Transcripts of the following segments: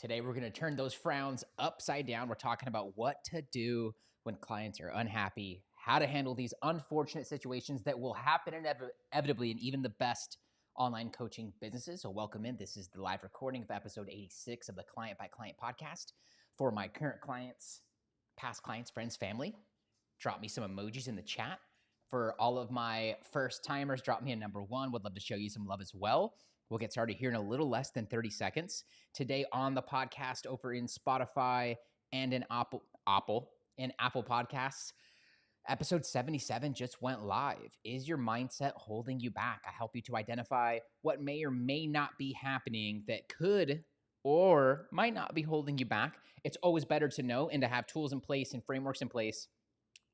Today, we're going to turn those frowns upside down. We're talking about what to do when clients are unhappy, how to handle these unfortunate situations that will happen inevitably in even the best online coaching businesses. So welcome in. This is the live recording of episode 86 of the Client by Client podcast. For my current clients, past clients, friends, family, drop me some emojis in the chat. For all of my first timers, drop me a number one. Would love to show you some love as well. We'll get started here in a little less than 30 seconds. Today on the podcast over in Spotify and in Apple Podcasts, episode 77 just went live. Is your mindset holding you back? I help you to identify what may or may not be happening that could or might not be holding you back. It's always better to know and to have tools in place and frameworks in place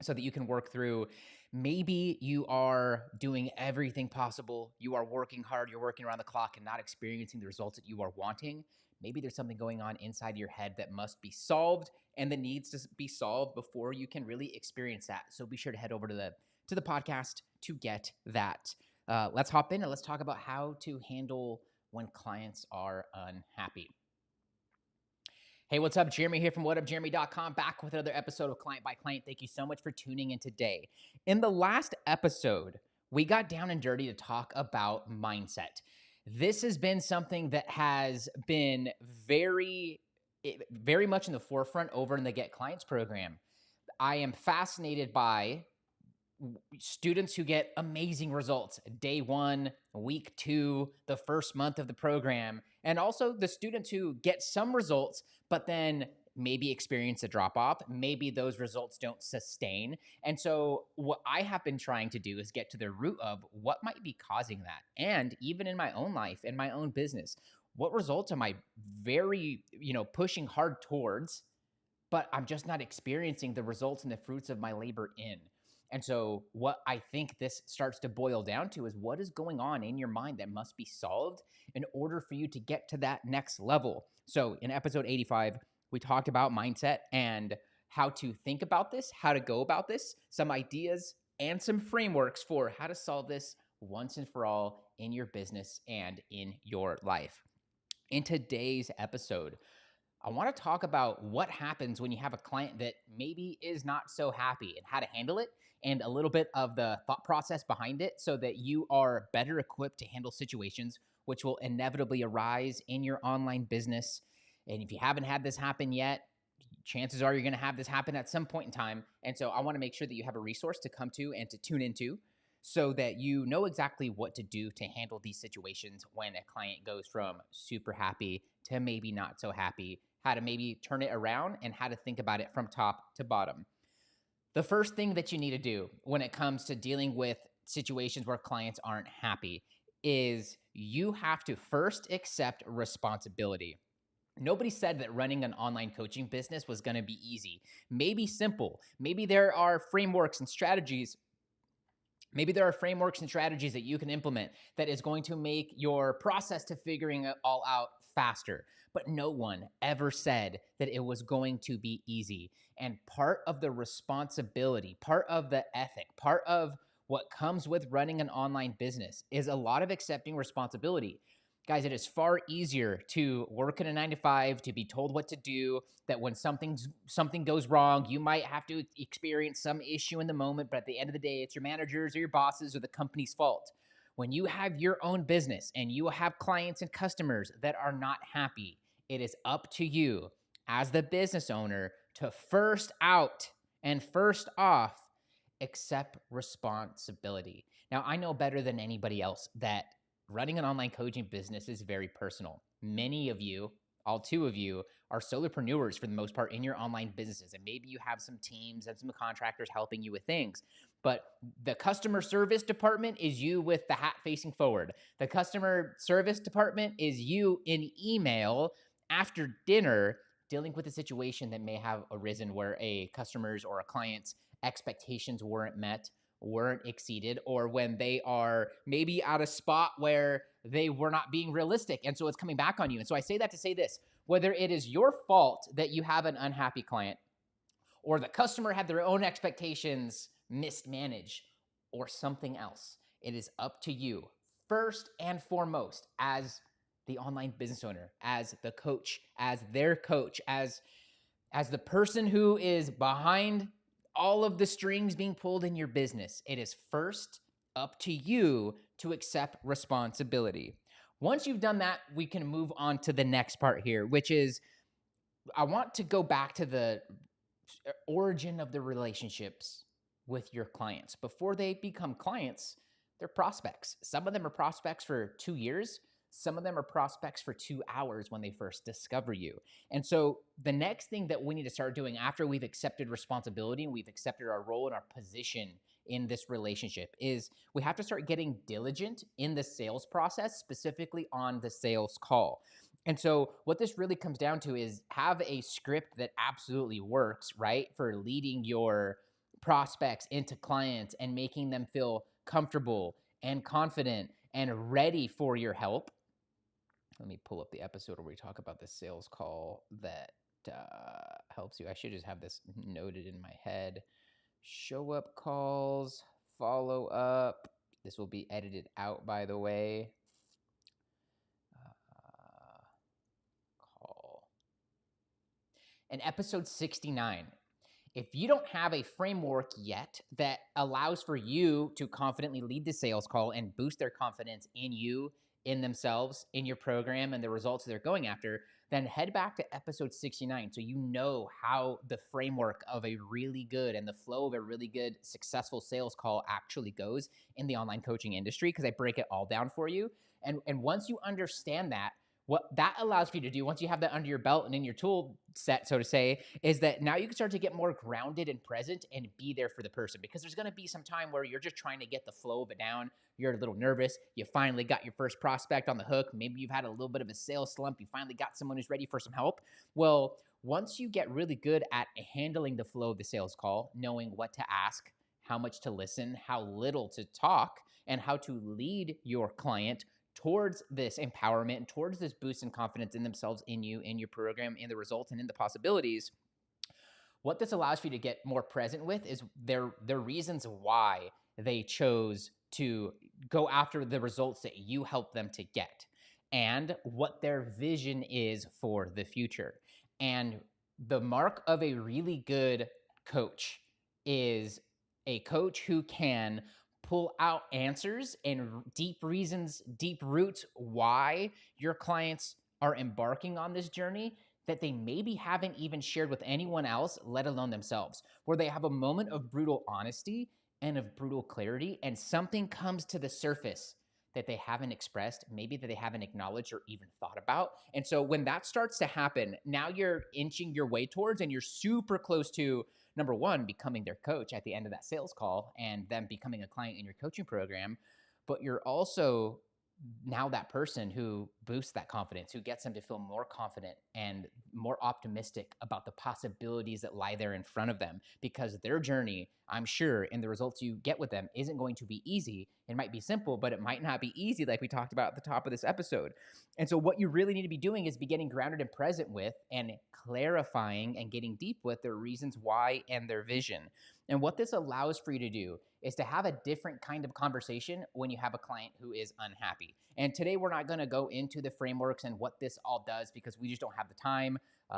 so that you can work through. Maybe you are doing everything possible. You are working hard, you're working around the clock and not experiencing the results that you are wanting. Maybe there's something going on inside your head that must be solved and that needs to be solved before you can really experience that. So be sure to head over to the podcast to get that. Let's hop in and let's talk about how to handle when clients are unhappy. Hey, what's up? Jeremy here from whatupjeremy.com, back with another episode of Client by Client. Thank you so much for tuning in today. In the last episode, we got down and dirty to talk about mindset. This has been something that has been very much in the forefront over in the Get Clients program. I am fascinated by students who get amazing results day one, week two, the first month of the program, and also the students who get some results, but then maybe experience a drop off. Maybe those results don't sustain. And so what I have been trying to do is get to the root of what might be causing that. And even in my own life, in my own business, what results am I very, pushing hard towards, but I'm just not experiencing the results and the fruits of my labor in. And so what I think this starts to boil down to is what is going on in your mind that must be solved in order for you to get to that next level. So in episode 85, we talked about mindset and how to think about this, how to go about this, some ideas and some frameworks for how to solve this once and for all in your business and in your life. In today's episode, I want to talk about what happens when you have a client that maybe is not so happy and how to handle it and a little bit of the thought process behind it so that you are better equipped to handle situations which will inevitably arise in your online business. And if you haven't had this happen yet, chances are you're going to have this happen at some point in time. And so I want to make sure that you have a resource to come to and to tune into so that you know exactly what to do to handle these situations when a client goes from super happy to maybe not so happy, how to maybe turn it around and how to think about it from top to bottom. The first thing that you need to do when it comes to dealing with situations where clients aren't happy is you have to first accept responsibility. Nobody said that running an online coaching business was going to be easy. Maybe simple. Maybe there are frameworks and strategies that you can implement that is going to make your process to figuring it all out faster. But no one ever said that it was going to be easy. And part of the responsibility, part of the ethic, part of what comes with running an online business is a lot of accepting responsibility. Guys, it is far easier to work in a 9-to-5, to be told what to do, that when something goes wrong, you might have to experience some issue in the moment, but at the end of the day, it's your managers or your bosses or the company's fault. When you have your own business and you have clients and customers that are not happy, it is up to you as the business owner to first out and first off, accept responsibility. Now, I know better than anybody else that running an online coaching business is very personal. Many of you, all two of you, are solopreneurs for the most part in your online businesses. And maybe you have some teams and some contractors helping you with things. But the customer service department is you with the hat facing forward. The customer service department is you in email after dinner dealing with a situation that may have arisen where a customer's or a client's expectations weren't met, weren't exceeded, or when they are maybe at a spot where they were not being realistic. And so it's coming back on you. And so I say that to say this, whether it is your fault that you have an unhappy client or the customer had their own expectations mismanaged or something else, it is up to you first and foremost as the online business owner, as the coach, as their coach, as the person who is behind all of the strings being pulled in your business. It is first up to you to accept responsibility. Once you've done that, we can move on to the next part here, which is I want to go back to the origin of the relationships with your clients. Before they become clients, they're prospects. Some of them are prospects for 2 years. Some of them are prospects for 2 hours when they first discover you. And so the next thing that we need to start doing after we've accepted responsibility and we've accepted our role and our position in this relationship is we have to start getting diligent in the sales process, specifically on the sales call. And so what this really comes down to is have a script that absolutely works, right? For leading your prospects into clients and making them feel comfortable and confident and ready for your help. Let me pull up the episode where we talk about the sales call that helps you. I should just have this noted in my head. Show up calls, follow up. This will be edited out, by the way. Call. In episode 69, if you don't have a framework yet that allows for you to confidently lead the sales call and boost their confidence in you, in themselves, in your program, and the results they're going after, then head back to episode 69 so you know how the framework of a really good and the flow of a really good, successful sales call actually goes in the online coaching industry, because I break it all down for you. And once you understand that, what that allows for you to do, once you have that under your belt and in your tool set, so to say, is that now you can start to get more grounded and present and be there for the person. Because there's going to be some time where you're just trying to get the flow of it down. You're a little nervous. You finally got your first prospect on the hook. Maybe you've had a little bit of a sales slump. You finally got someone who's ready for some help. Well, once you get really good at handling the flow of the sales call, knowing what to ask, how much to listen, how little to talk, and how to lead your client towards this empowerment and towards this boost in confidence in themselves, in you, in your program, in the results, and in the possibilities, what this allows for you to get more present with is their reasons why they chose to go after the results that you help them to get, and what their vision is for the future. And the mark of a really good coach is a coach who can pull out answers and deep reasons, deep roots why your clients are embarking on this journey that they maybe haven't even shared with anyone else, let alone themselves, where they have a moment of brutal honesty and of brutal clarity, and something comes to the surface that they haven't expressed, maybe that they haven't acknowledged or even thought about. And so when that starts to happen, now you're inching your way towards, and you're super close to, number one, becoming their coach at the end of that sales call and them becoming a client in your coaching program. But you're also now that person who boosts that confidence, who gets them to feel more confident and more optimistic about the possibilities that lie there in front of them, because their journey, I'm sure, and the results you get with them isn't going to be easy. It might be simple, but it might not be easy, like we talked about at the top of this episode. And so what you really need to be doing is be getting grounded and present with and clarifying and getting deep with their reasons why and their vision. And what this allows for you to do is to have a different kind of conversation when you have a client who is unhappy. And today we're not going to go into the frameworks and what this all does, because we just don't have the time,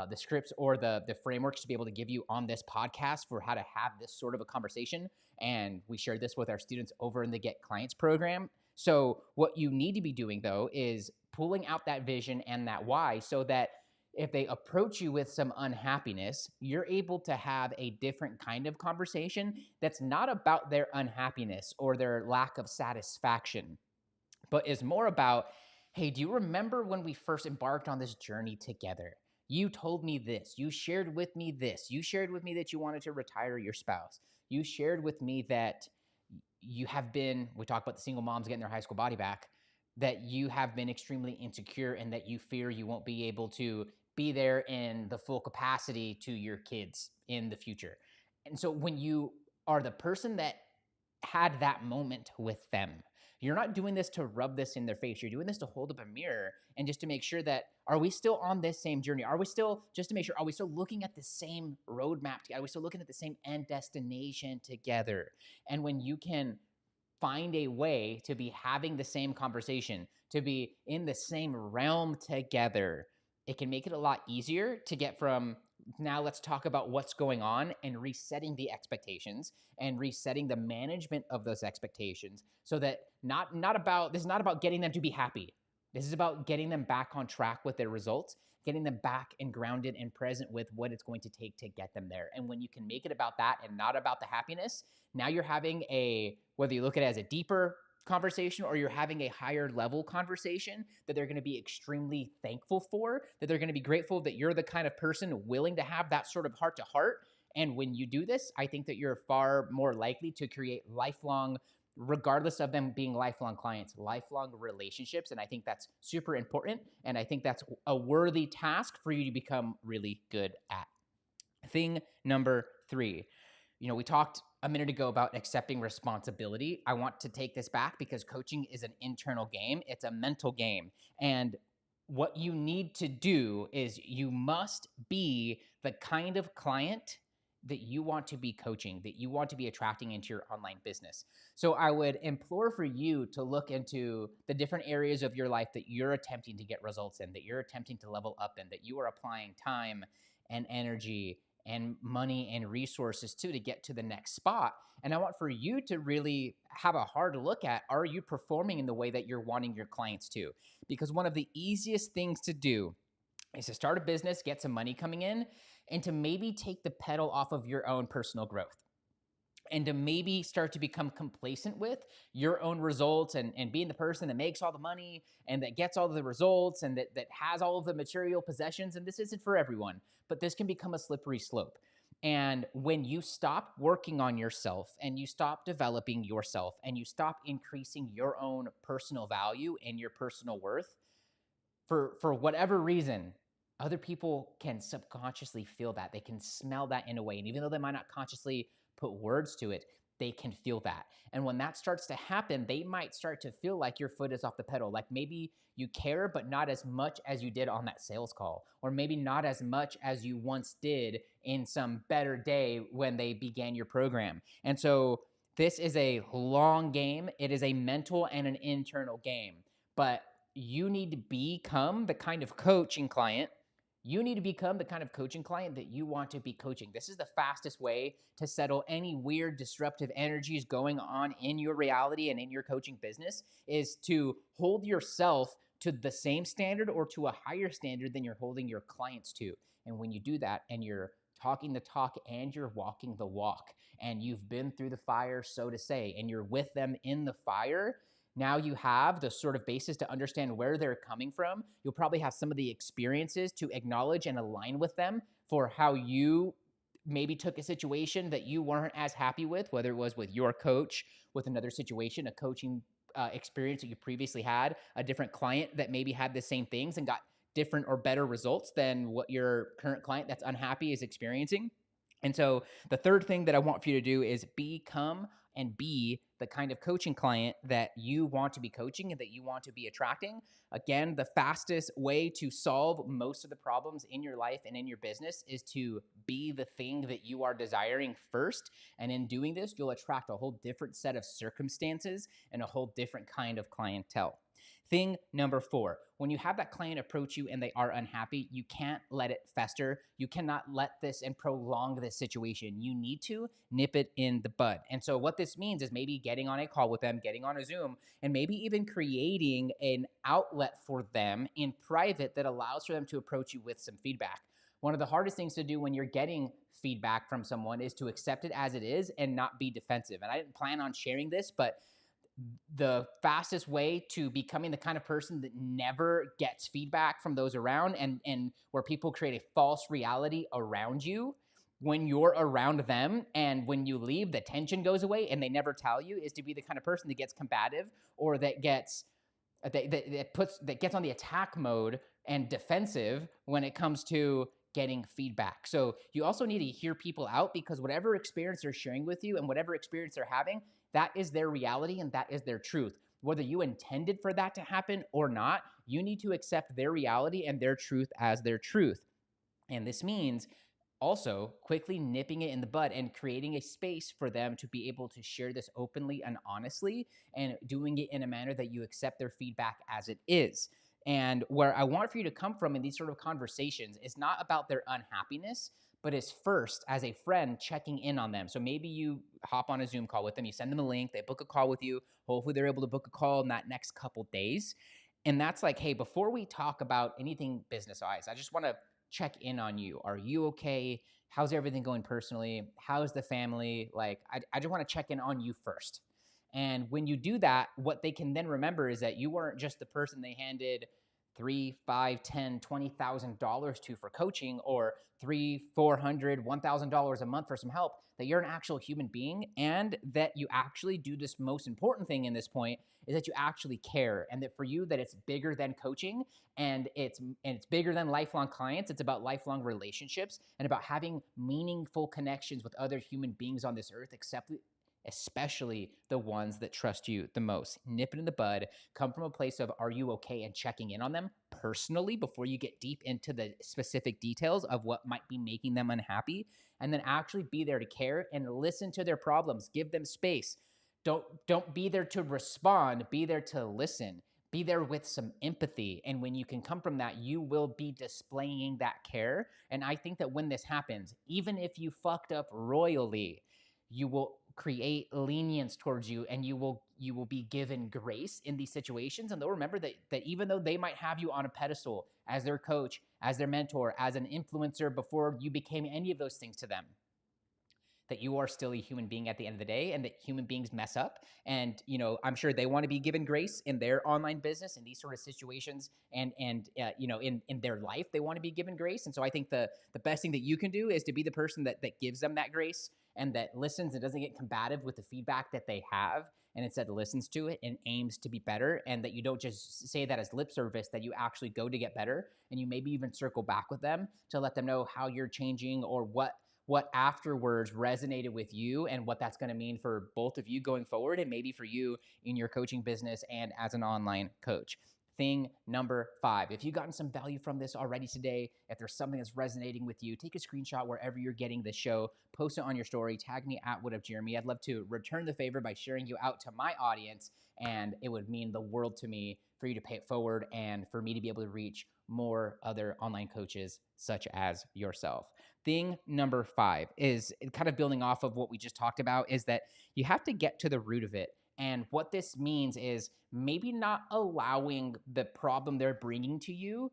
the scripts, or the frameworks to be able to give you on this podcast for how to have this sort of a conversation. And we shared this with our students over in the Get Clients program. So what you need to be doing, though, is pulling out that vision and that why, so that if they approach you with some unhappiness, you're able to have a different kind of conversation that's not about their unhappiness or their lack of satisfaction, but is more about, hey, do you remember when we first embarked on this journey together? You told me this. You shared with me this. You shared with me that you wanted to retire your spouse. You shared with me that you have been, we talk about the single moms getting their high school body back, that you have been extremely insecure and that you fear you won't be able to be there in the full capacity to your kids in the future. And so when you are the person that had that moment with them, you're not doing this to rub this in their face. You're doing this to hold up a mirror and just to make sure that, are we still on this same journey? Are we still, just to make sure, are we still looking at the same roadmap? Are we still looking at the same end destination together? And when you can find a way to be having the same conversation, to be in the same realm together, it can make it a lot easier to get from now let's talk about what's going on and resetting the expectations and resetting the management of those expectations so that not about this is not about getting them to be happy. This is about getting them back on track with their results, getting them back and grounded and present with what it's going to take to get them there. And when you can make it about that and not about the happiness, now you're having a, whether you look at it as a deeper conversation or you're having a higher level conversation that they're going to be extremely thankful for, that they're going to be grateful that you're the kind of person willing to have that sort of heart to heart. And when you do this, I think that you're far more likely to create lifelong, regardless of them being lifelong clients, lifelong relationships. And I think that's super important. And I think that's a worthy task for you to become really good at. Thing number 3, we talked a minute ago about accepting responsibility. I want to take this back because coaching is an internal game. It's a mental game. And what you need to do is you must be the kind of client that you want to be coaching, that you want to be attracting into your online business. So I would implore for you to look into the different areas of your life that you're attempting to get results in, that you're attempting to level up in, that you are applying time and energy and money and resources to get to the next spot. And I want for you to really have a hard look at, are you performing in the way that you're wanting your clients to? Because one of the easiest things to do is to start a business, get some money coming in, and to maybe take the pedal off of your own personal growth and to maybe start to become complacent with your own results and being the person that makes all the money and that gets all the results and that has all of the material possessions. And this isn't for everyone, but this can become a slippery slope. And when you stop working on yourself and you stop developing yourself and you stop increasing your own personal value and your personal worth, for whatever reason, other people can subconsciously feel that. They can smell that in a way. And even though they might not consciously put words to it, they can feel that. And when that starts to happen, they might start to feel like your foot is off the pedal. Like maybe you care, but not as much as you did on that sales call, or maybe not as much as you once did in some better day when they began your program. And so this is a long game. It is a mental and an internal game. But you need to become the kind of coaching client. You need to become the kind of coaching client that you want to be coaching. This is the fastest way to settle any weird disruptive energies going on in your reality and in your coaching business, is to hold yourself to the same standard or to a higher standard than you're holding your clients to. And when you do that and you're talking the talk and you're walking the walk and you've been through the fire, so to say, and you're with them in the fire, now you have the sort of basis to understand where they're coming from. You'll probably have some of the experiences to acknowledge and align with them for how you maybe took a situation that you weren't as happy with, whether it was with your coach, with another situation, a coaching experience that you previously had, a different client that maybe had the same things and got different or better results than what your current client that's unhappy is experiencing. And so the third thing that I want for you to do is become and be the kind of coaching client that you want to be coaching and that you want to be attracting. Again, the fastest way to solve most of the problems in your life and in your business is to be the thing that you are desiring first. And in doing this, you'll attract a whole different set of circumstances and a whole different kind of clientele. Thing number 4, when you have that client approach you and they are unhappy, you can't let it fester. You cannot let this and prolong this situation. You need to nip it in the bud. And so what this means is maybe getting on a call with them, getting on a Zoom, and maybe even creating an outlet for them in private that allows for them to approach you with some feedback. One of the hardest things to do when you're getting feedback from someone is to accept it as it is and not be defensive. And I didn't plan on sharing this, but the fastest way to becoming the kind of person that never gets feedback from those around and where people create a false reality around you when you're around them, and when you leave the tension goes away and they never tell you, is to be the kind of person that gets combative or that gets that gets on the attack mode and defensive when it comes to getting feedback. So you also need to hear people out, because whatever experience they're sharing with you and whatever experience they're having, that is their reality and that is their truth. Whether you intended for that to happen or not, you need to accept their reality and their truth as their truth. And this means Also, quickly nipping it in the bud and creating a space for them to be able to share this openly and honestly, and doing it in a manner that you accept their feedback as it is. And where I want for you to come from in these sort of conversations is not about their unhappiness, but is first as a friend checking in on them. So maybe you hop on a Zoom call with them, you send them a link, they book a call with you. Hopefully, they're able to book a call in that next couple days. And that's like, hey, before we talk about anything business wise, I just want to check in on you. Are you okay? How's everything going personally? How's the family? Like, I just want to check in on you first. And when you do that, what they can then remember is that you weren't just the person they handed three, five, 10, $20,000 to for coaching, or three, 400, $1,000 a month for some help, that you're an actual human being, and that you actually do this most important thing in this point is that you actually care, and that for you that it's bigger than coaching, and it's bigger than lifelong clients. It's about lifelong relationships and about having meaningful connections with other human beings on this earth, except especially the ones that trust you the most. Nip it in the bud. Come from a place of, are you okay, and checking in on them personally before you get deep into the specific details of what might be making them unhappy. And then actually be there to care and listen to their problems. Give them space. Don't be there to respond. Be there to listen. Be there with some empathy. And when you can come from that, you will be displaying that care. And I think that when this happens, even if you fucked up royally, you will create lenience towards you, and you will be given grace in these situations. And they'll remember that even though they might have you on a pedestal as their coach, as their mentor, as an influencer before you became any of those things to them, that you are still a human being at the end of the day, and that human beings mess up. And I'm sure they want to be given grace in their online business in these sort of situations, and in their life they want to be given grace. And so I think the best thing that you can do is to be the person that gives them that grace, and that listens and doesn't get combative with the feedback that they have, and instead listens to it and aims to be better. And that you don't just say that as lip service, that you actually go to get better, and you maybe even circle back with them to let them know how you're changing, or what afterwards resonated with you, and what that's going to mean for both of you going forward, and maybe for you in your coaching business and as an online coach. Thing number 5, if you've gotten some value from this already today, if there's something that's resonating with you, take a screenshot wherever you're getting this show, post it on your story, tag me at What Up Jeremy. I'd love to return the favor by sharing you out to my audience, and it would mean the world to me for you to pay it forward, and for me to be able to reach more other online coaches such as yourself. Thing number 5 is kind of building off of what we just talked about, is that you have to get to the root of it. And what this means is maybe not allowing the problem they're bringing to you,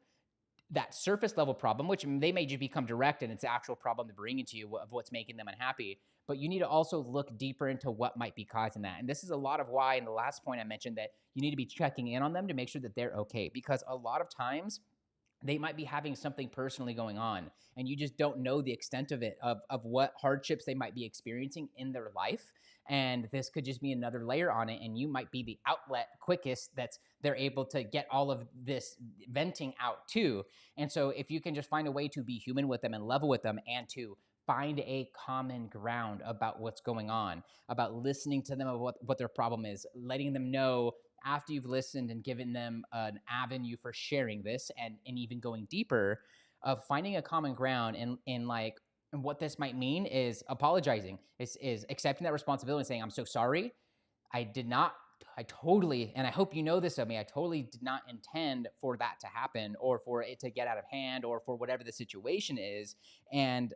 that surface level problem, which they may just become direct and it's the actual problem they're bringing to you of what's making them unhappy. But you need to also look deeper into what might be causing that. And this is a lot of why, in the last point I mentioned, that you need to be checking in on them to make sure that they're okay. Because a lot of times they might be having something personally going on, and you just don't know the extent of it, of what hardships they might be experiencing in their life. And this could just be another layer on it, and you might be the outlet quickest that's they're able to get all of this venting out too. And so if you can just find a way to be human with them and level with them, and to find a common ground about what's going on, about listening to them, of what their problem is, letting them know after you've listened and given them an avenue for sharing this, and even going deeper, of finding a common ground. And like, and what this might mean is apologizing, is accepting that responsibility and saying, I'm so sorry. I totally, and I hope you know this of me, I totally did not intend for that to happen, or for it to get out of hand, or for whatever the situation is. And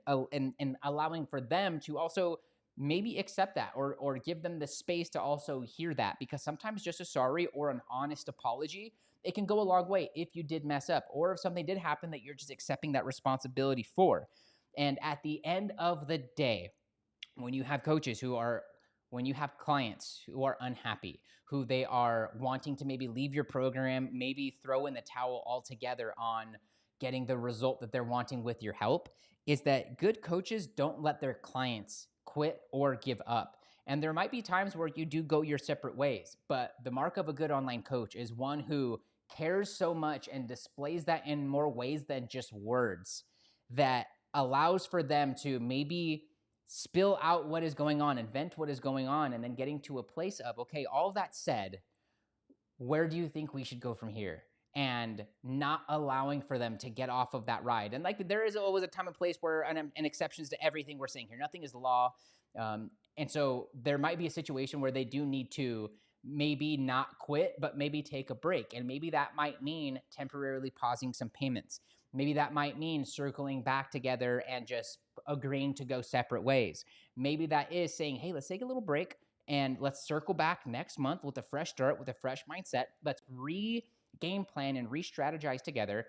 allowing for them to also maybe accept that, or give them the space to also hear that, because sometimes just a sorry or an honest apology, it can go a long way if you did mess up, or if something did happen that you're just accepting that responsibility for. And at the end of the day, when you have coaches who are when you have clients who are unhappy, who they are wanting to maybe leave your program, maybe throw in the towel altogether on getting the result that they're wanting with your help, is that good coaches don't let their clients quit or give up. And there might be times where you do go your separate ways, but the mark of a good online coach is one who cares so much and displays that in more ways than just words, that allows for them to maybe spill out what is going on and vent what is going on, and then getting to a place of, okay, all that said, where do you think we should go from here? and not allowing for them to get off of that ride. And like there is always a time and place where and exceptions to everything we're saying here. Nothing is law. And so there might be a situation where they do need to maybe not quit, but maybe take a break. And maybe that might mean temporarily pausing some payments. Maybe that might mean circling back together and just agreeing to go separate ways. Maybe that is saying, hey, let's take a little break and let's circle back next month with a fresh start, with a fresh mindset. Let's game plan and re-strategize together,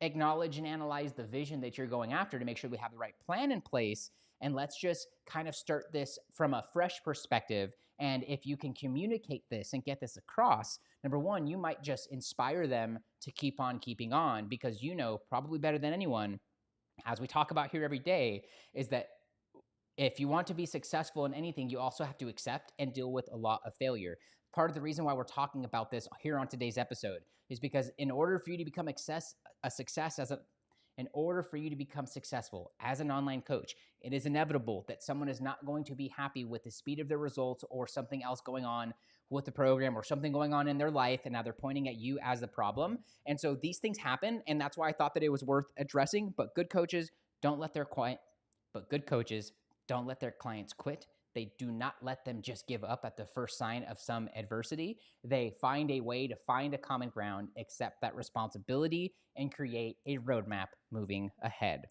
acknowledge and analyze the vision that you're going after to make sure we have the right plan in place. And let's just kind of start this from a fresh perspective. And if you can communicate this and get this across, number one, you might just inspire them to keep on keeping on, because you know probably better than anyone, as we talk about here every day, is that if you want to be successful in anything, you also have to accept and deal with a lot of failure. Part of the reason why we're talking about this here on today's episode is because in order for you to become in order for you to become successful as an online coach, it is inevitable that someone is not going to be happy with the speed of their results or something else going on with the program or something going on in their life, and now they're pointing at you as the problem. And so these things happen, and that's why I thought that it was worth addressing. But good coaches don't let their clients quit. They do not let them just give up at the first sign of some adversity. They find a way to find a common ground, accept that responsibility, and create a roadmap moving ahead.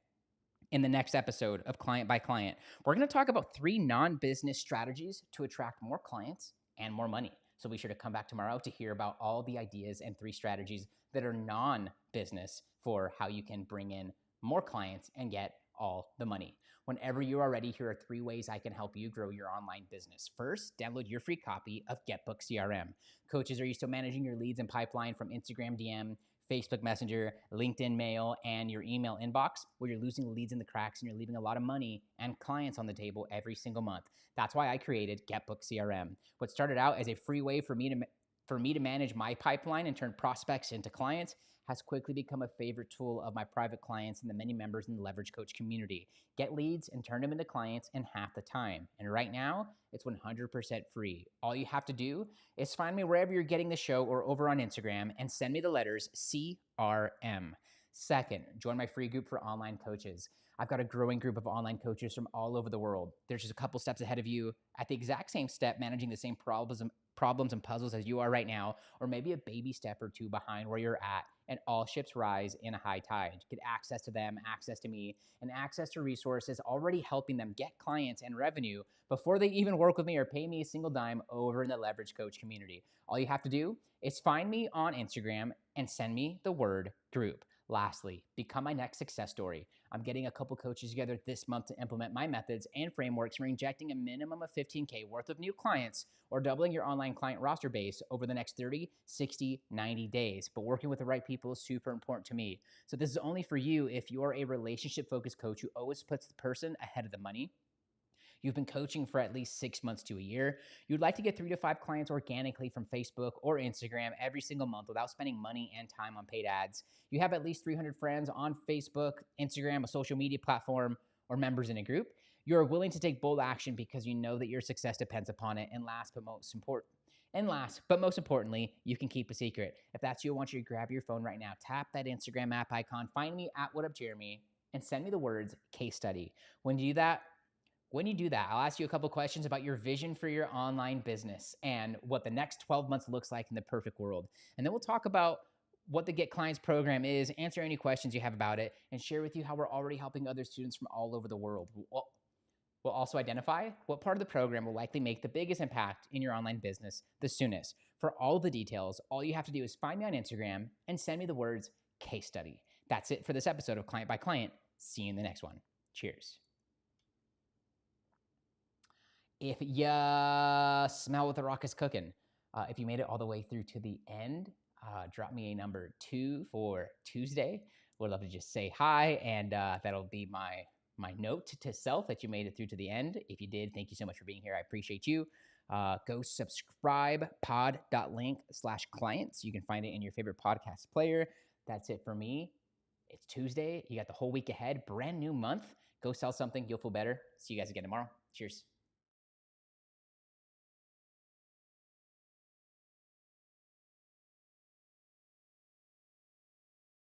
In the next episode of Client by Client, we're going to talk about 3 non-business strategies to attract more clients and more money. So be sure to come back tomorrow to hear about all the ideas and 3 strategies that are non-business for how you can bring in more clients and get all the money. Whenever you are ready, here are 3 ways I can help you grow your online business. First, download your free copy of GetBookedCRM. Coaches are used to managing your leads and pipeline from Instagram DM, Facebook Messenger, LinkedIn Mail, and your email inbox, where you're losing leads in the cracks and you're leaving a lot of money and clients on the table every single month. That's why I created GetBookedCRM. What started out as a free way for me to manage my pipeline and turn prospects into clients has quickly become a favorite tool of my private clients and the many members in the Leverage Coach community. Get leads and turn them into clients in half the time. And right now, it's 100% free. All you have to do is find me wherever you're getting the show or over on Instagram and send me the letters CRM. Second, join my free group for online coaches. I've got a growing group of online coaches from all over the world. There's just a couple steps ahead of you at the exact same step, managing the same problems and puzzles as you are right now, or maybe a baby step or 2 behind where you're at, and all ships rise in a high tide. Get access to them, access to me, and access to resources already helping them get clients and revenue before they even work with me or pay me a single dime over in the Leverage Coach community. All you have to do is find me on Instagram and send me the word group. Lastly, become my next success story. I'm getting a couple coaches together this month to implement my methods and frameworks for injecting a minimum of $15K worth of new clients or doubling your online client roster base over the next 30, 60, 90 days. But working with the right people is super important to me. So this is only for you if you're a relationship-focused coach who always puts the person ahead of the money. You've been coaching for at least 6 months to a year. You'd like to get 3 to 5 clients organically from Facebook or Instagram every single month without spending money and time on paid ads. You have at least 300 friends on Facebook, Instagram, a social media platform, or members in a group. You're willing to take bold action because you know that your success depends upon it. And last but most importantly, you can keep a secret. If that's you, I want you to grab your phone right now, tap that Instagram app icon, find me at WhatUpJeremy, and send me the words case study. When you do that, I'll ask you a couple questions about your vision for your online business and what the next 12 months looks like in the perfect world. And then we'll talk about what the Get Clients program is, answer any questions you have about it, and share with you how we're already helping other students from all over the world. We'll also identify what part of the program will likely make the biggest impact in your online business the soonest. For all the details, all you have to do is find me on Instagram and send me the words case study. That's it for this episode of Client by Client. See you in the next one. Cheers. If you smell what the rock is cooking, if you made it all the way through to the end, drop me a number 2 for Tuesday. Would love to just say hi, and that'll be my note to self that you made it through to the end. If you did, thank you so much for being here. I appreciate you. Go subscribe pod.link/clients. You can find it in your favorite podcast player. That's it for me. It's Tuesday. You got the whole week ahead. Brand new month. Go sell something. You'll feel better. See you guys again tomorrow. Cheers.